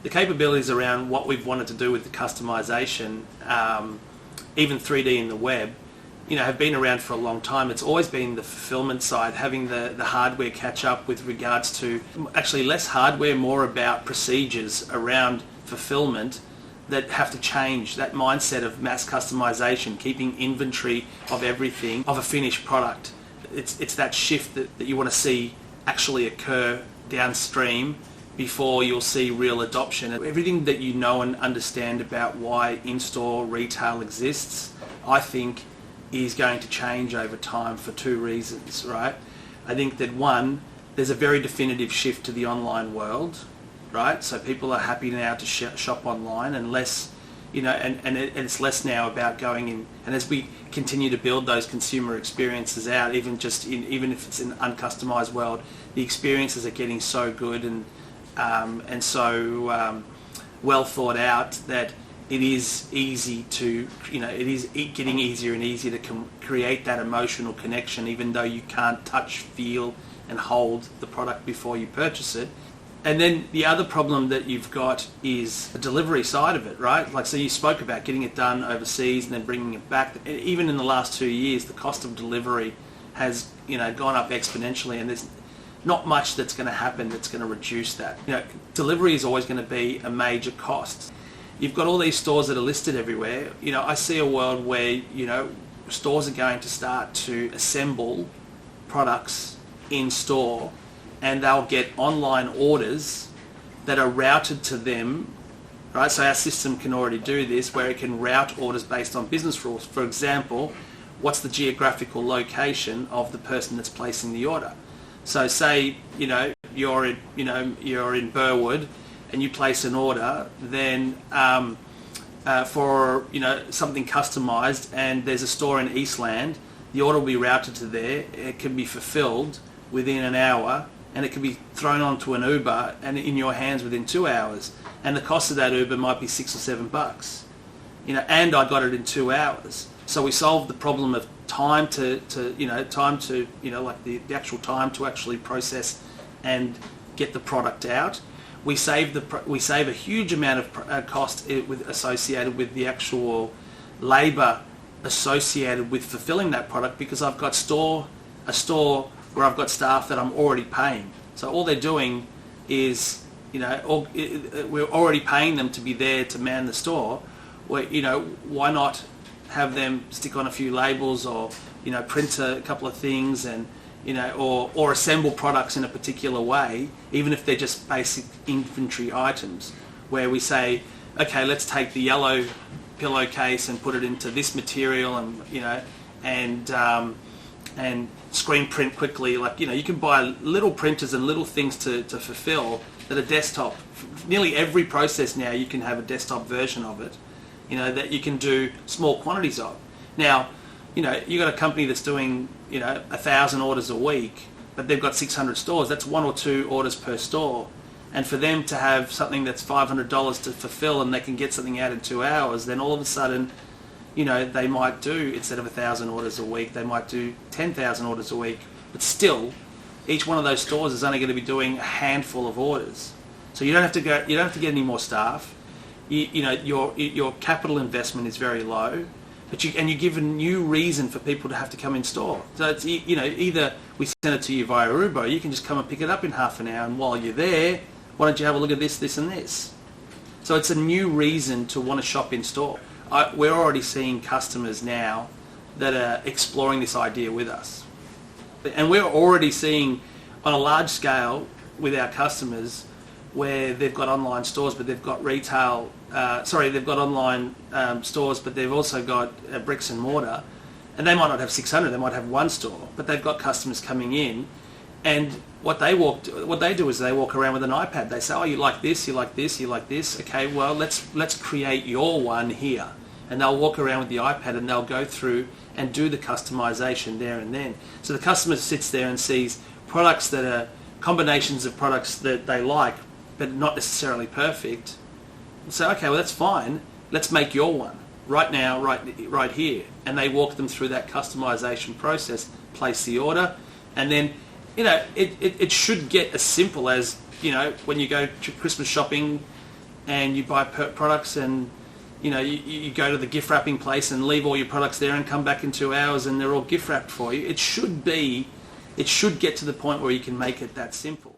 the capabilities around what we've wanted to do with the customization, even 3D in the web, have been around for a long time. It's always been the fulfillment side, having the hardware catch up with regards to actually less hardware, more about procedures around fulfillment that have to change. That mindset of mass customization, keeping inventory of everything, of a finished product. It's that shift that you want to see actually occur downstream before you'll see real adoption. Everything that you know and understand about why in-store retail exists, I think, is going to change over time for two reasons, right? I think that one, there's a very definitive shift to the online world, right? So people are happy now to shop online, and less, and it's less now about going in. And as we continue to build those consumer experiences out, even if it's in an uncustomized world, the experiences are getting so good and so well thought out that it is easy to, it is getting easier and easier to create that emotional connection, even though you can't touch, feel and hold the product before you purchase it. And then the other problem that you've got is the delivery side of it, right? Like, so you spoke about getting it done overseas and then bringing it back. Even in the last 2 years, the cost of delivery has, gone up exponentially, and there's not much that's going to happen that's going to reduce that. Delivery is always going to be a major cost. You've got all these stores that are listed everywhere. I see a world where, stores are going to start to assemble products in store, and they'll get online orders that are routed to them, right? So our system can already do this, where it can route orders based on business rules. For example, what's the geographical location of the person that's placing the order? So say, you're in Burwood and you place an order, then for something customized, and there's a store in Eastland, the order will be routed to there. It can be fulfilled within an hour, and it can be thrown onto an Uber and in your hands within 2 hours. And the cost of that Uber might be $6 or $7. And I got it in 2 hours. So we solved the problem of time to like the actual time to actually process and get the product out. We save a huge amount of cost associated with the actual labour associated with fulfilling that product, because I've got a store where I've got staff that I'm already paying. So all they're doing is, we're already paying them to be there to man the store. Why not have them stick on a few labels, or print a couple of things, and or assemble products in a particular way, even if they're just basic inventory items, where we say, okay, let's take the yellow pillowcase and put it into this material, and screen print quickly. Like, you can buy little printers and little things to fulfill that are desktop. Nearly every process now, you can have a desktop version of it, that you can do small quantities of. Now, you got a company that's doing, 1,000 orders a week, but they've got 600 stores. That's 1 or 2 orders per store. And for them to have something that's $500 to fulfill, and they can get something out in 2 hours, then all of a sudden, they might do, instead of 1,000 orders a week, they might do 10,000 orders a week. But still, each one of those stores is only going to be doing a handful of orders. So you don't have to get any more staff. Your capital investment is very low, but you give a new reason for people to have to come in store. So it's, either we send it to you via Uber, or you can just come and pick it up in half an hour, and while you're there, why don't you have a look at this, this and this? So it's a new reason to want to shop in store. We're already seeing customers now that are exploring this idea with us. And we're already seeing on a large scale with our customers where they've got online stores, but they've got they've got online stores, but they've also got bricks and mortar. And they might not have 600, they might have one store, but they've got customers coming in, and what they do is they walk around with an iPad. They say, oh, you like this, you like this, you like this. Okay, well, let's create your one here. And they'll walk around with the iPad, and they'll go through and do the customization there and then. So the customer sits there and sees products that are combinations of products that they like, but not necessarily perfect. So, okay, well, that's fine. Let's make your one right now, right here. And they walk them through that customization process, place the order, and then, it should get as simple as, when you go to Christmas shopping, and you buy products and you go to the gift wrapping place and leave all your products there and come back in 2 hours and they're all gift wrapped for you. It should get to the point where you can make it that simple.